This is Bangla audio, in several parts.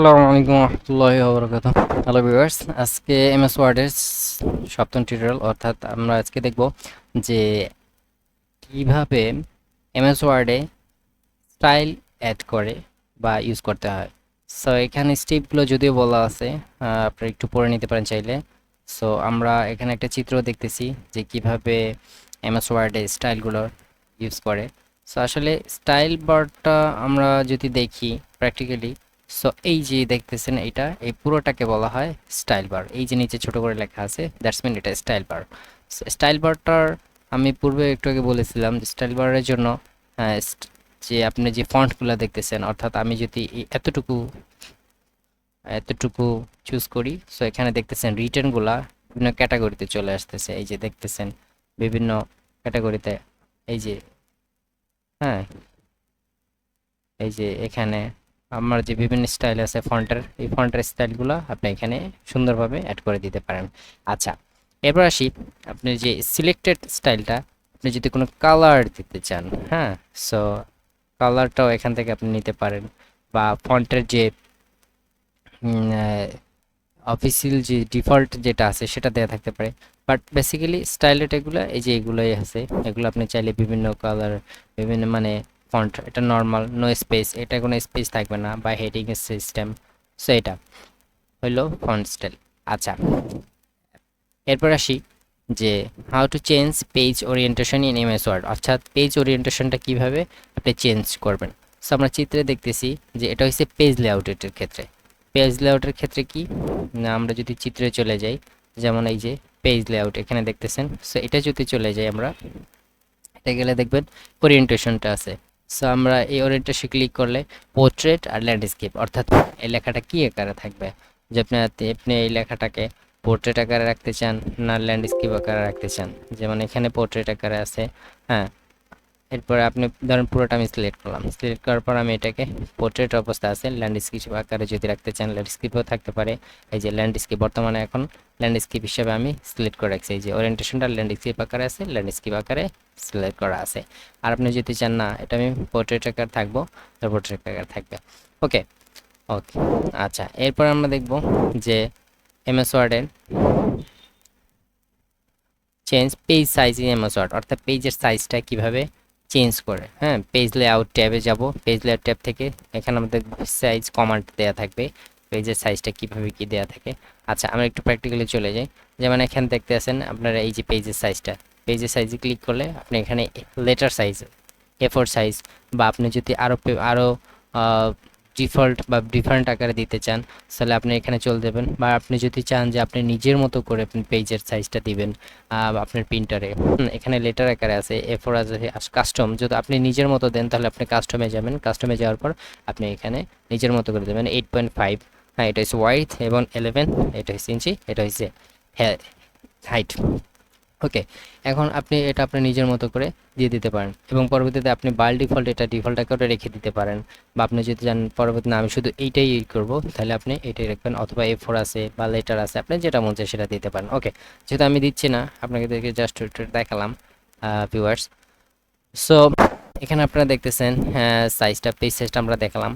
আসসালামু আলাইকুম রহমতুল্লাহি ওয়া হ্যালো ভিউয়ার্স, আজকে এমএস ওয়ার্ডের সপ্তম টিউটোরিয়াল। অর্থাৎ আমরা আজকে দেখব যে কিভাবে এমএস ওয়ার্ডে স্টাইল অ্যাড করে বা ইউজ করতে হয়। সো এখানে স্টেপগুলো যদিও বলা আছে, আপনারা একটু পড়ে নিতে পারেন চাইলে। সো আমরা এখানে একটা চিত্র দেখতেছি যে কিভাবে এমএস ওয়ার্ডে স্টাইলগুলো ইউজ করে। সো আসলে স্টাইল বারটা আমরা যদি দেখি প্র্যাকটিক্যালি, সো এই যে দেখতেছেন এটা, এই পুরোটাকে বলা হয় স্টাইল বার। এই যে নিচে ছোট করে লেখা আছে, দ্যাটস মিন এটা স্টাইল বার। স্টাইল বারটার আমি পূর্বে একটু আগে বলেছিলাম যে স্টাইল বারের জন্য যে আপনি যে ফন্টগুলো দেখতেছেন, অর্থাৎ আমি যদি এতটুকু এতটুকু চুজ করি, সো এখানে দেখতেছেন রিটার্নগুলা বিভিন্ন ক্যাটাগরিতে চলে আসতেছে। এই যে দেখতেছেন বিভিন্ন ক্যাটাগরিতে, এই যে হ্যাঁ, এই যে এখানে আমার যে বিভিন্ন স্টাইল আছে ফন্টের, এই ফন্টের স্টাইলগুলো আপনি এখানে সুন্দরভাবে অ্যাড করে দিতে পারেন। আচ্ছা, এবার আসি, আপনি যে সিলেক্টেড স্টাইলটা আপনি যদি কোনো কালার দিতে চান, হ্যাঁ, সো কালারটাও এখান থেকে আপনি নিতে পারেন, বা ফন্টের যে অফিসিয়াল যে ডিফল্ট যেটা আছে সেটা দেওয়া থাকতে পারে। বাট বেসিক্যালি স্টাইলেট এগুলো এই যে এগুলোই আছে, এগুলো আপনি চাইলে বিভিন্ন কালার, বিভিন্ন মানে ফন্ট, এটা নর্মাল, নো স্পেস, এটা কোনো স্পেস থাকবে না, বা হেডিং সিস্টেম। সো এটা হইলো ফন্ট স্টাইল। আচ্ছা, এরপর আসি যে how to change page orientation in MS Word, অর্থাৎ পেজ ওরিয়েন্টেশনটা কিভাবে আপনি চেঞ্জ করবেন। সো আমরা চিত্রে দেখতেছি যে এটা হচ্ছে পেজ লেআউটের ক্ষেত্রে। পেজ লেআউটের ক্ষেত্রে কি না, আমরা যদি চিত্রে চলে যাই, যেমন এই যে পেজ লেআউট এখানে দেখতেছেন, সো এটা যদি চলে যাই আমরা, এটা গেলে দেখবেন ওরিয়েন্টেশনটা আছে। সো আমরা এই ওরিয়েন্টেশন ক্লিক করলে পোর্ট্রেট আর ল্যান্ডস্কেপ, অর্থাৎ এই লেখাটা কি আকারে থাকবে, যে আপনি এই লেখাটাকে পোর্ট্রেট আকারে রাখতে চান না ল্যান্ডস্কেপ আকারে রাখতে চান। যেমন এখানে পোর্ট্রেট আকারে আছে, হ্যাঁ। এরপরে আপনি ধরেন পুরোটা আমি সিলেক্ট করলাম, সিলেক্ট করার পর আমি এটাকে পোর্ট্রেট অবস্থা আছে ল্যান্ডস্কেপ আকারে যদি রাখতে চান ল্যান্ডস্কেপও থাকতে পারে। এই যে ল্যান্ডস্কেপ বর্তমানে এখন ল্যান্ডস্কেপ হিসেবে আমি সিলেক্ট করে রাখছি। এই যে ওরিয়েন্টেশনটা ল্যান্ডস্কেপ আকারে আছে, ল্যান্ডস্কেপ আকারে সিলেক্ট করা আছে। আর আপনি যদি চান না এটা আমি পোর্ট্রেট আকার থাকবো, পোর্ট্রেট আকার থাকবে। ওকে ওকে আচ্ছা, এরপর আমরা দেখব যে এমএস ওয়ার্ডের change page size in MS Word, অর্থাৎ পেজের সাইজটা কিভাবে চেঞ্জ করে। হ্যাঁ, পেজ লেআউট ট্যাবে যাব, পেজ লেআউট ট্যাব থেকে এখানে আমাদের সাইজ কমান্ড দেওয়া থাকবে, পেজের সাইজটা কিভাবে কি দেওয়া থাকে। আচ্ছা, আমরা একটু প্র্যাকটিক্যালি চলে যাই। যেমন এখানে দেখতে আছেন আপনারা এই যে পেজের সাইজটা, পেজের সাইজে ক্লিক করলে আপনি এখানে লেটার সাইজ, এ4 সাইজ, বা আপনি যদি আরও ডিফল্ট বা ডিফারেন্ট আকারে দিতে চান, তাহলে আপনি এখানে চলে যাবেন। বা আপনি যদি চান যে আপনি নিজের মতো করে আপনি পেজের সাইজটা দিবেন আপনার প্রিন্টারে, এখানে লেটার আকারে আছে, এ4 আছে, কাস্টম, যদি আপনি নিজের মতো দেন তাহলে আপনি কাস্টমে যাবেন, কাস্টমে যাওয়ার পর আপনি এখানে নিজের মতো করে দেবেন 8.5, হ্যাঁ, এটা হচ্ছে ওয়াইড, এবং 11 এটা হচ্ছে ইঞ্চি, এটা হচ্ছে হাইট। ওকে, এখন আপনি এটা আপনার নিজের মতো করে দিয়ে দিতে পারেন, এবং পরবর্তীতে আপনি বাই ডিফল্ট এটা ডিফল্ট আকারে রেখে দিতে পারেন। বা আপনি যদি জানেন পরবর্তী না আমি শুধু এইটাই করব, তাহলে আপনি এটাই রাখবেন, অথবা এ4 আছে বা লেটার আছে, আপনি যেটা মন চায় সেটা দিতে পারেন। ওকে, যেহেতু আমি দিচ্ছি না, আপনাকে জাস্ট দেখালাম ভিউয়ার্স। সো এখানে আপনারা দেখতেছেন সাইজটা, পেজ সাইজটা আমরা দেখালাম,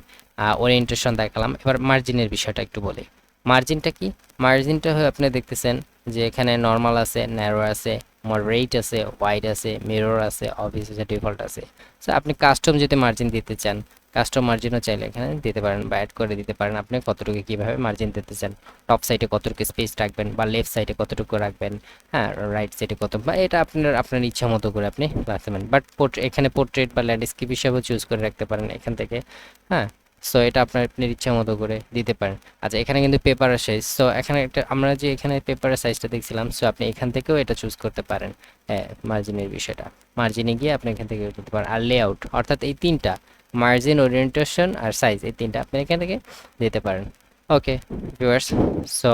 ওরিয়েন্টেশন দেখালাম। এবার মার্জিনের বিষয়টা একটু বলি। মার্জিনটা কি? মার্জিনটা হয়ে আপনি দেখতেছেন যে এখানে নর্মাল আছে, ন্যারো আছে, মডারেট আছে, ওয়াইড আছে, মিরর আছে, অফিস আছে, ডিফল্ট আছে। সো আপনি কাস্টম যদি মার্জিন দিতে চান, কাস্টম মার্জিনও চাইলে এখানে দিতে পারেন, বা অ্যাড করে দিতে পারেন আপনি কতটুকু কীভাবে মার্জিন দিতে চান। টপ সাইডে কতটুকু স্পেস রাখবেন, বা লেফট সাইডে কতটুকু রাখবেন, হ্যাঁ, রাইট সাইডে কত, বা এটা আপনার আপনার ইচ্ছা মতো করে আপনি রাখতে পারেন। বাট এখানে পোর্ট্রেট বা ল্যান্ডস্কেপ হিসাবেও চুজ করে রাখতে পারেন এখান থেকে, হ্যাঁ। সো এটা আপনার ইচ্ছা মতো করে দিতে পারেন। আচ্ছা, এখানে কিন্তু পেপারের সাইজ, সো এখানে একটা আমরা যে এখানে পেপারের সাইজটা দেখছিলাম, সো আপনি এখান থেকেও এটা চুজ করতে পারেন। হ্যাঁ, মার্জিনের বিষয়টা, মার্জিনে গিয়ে আপনি এখান থেকে করতে পারেন। আর লেআউট, অর্থাৎ এই তিনটা, মার্জিন, ওরিয়েন্টেশন আর সাইজ, এই তিনটা আপনি এখান থেকে দিতে পারেন। Okay viewers, so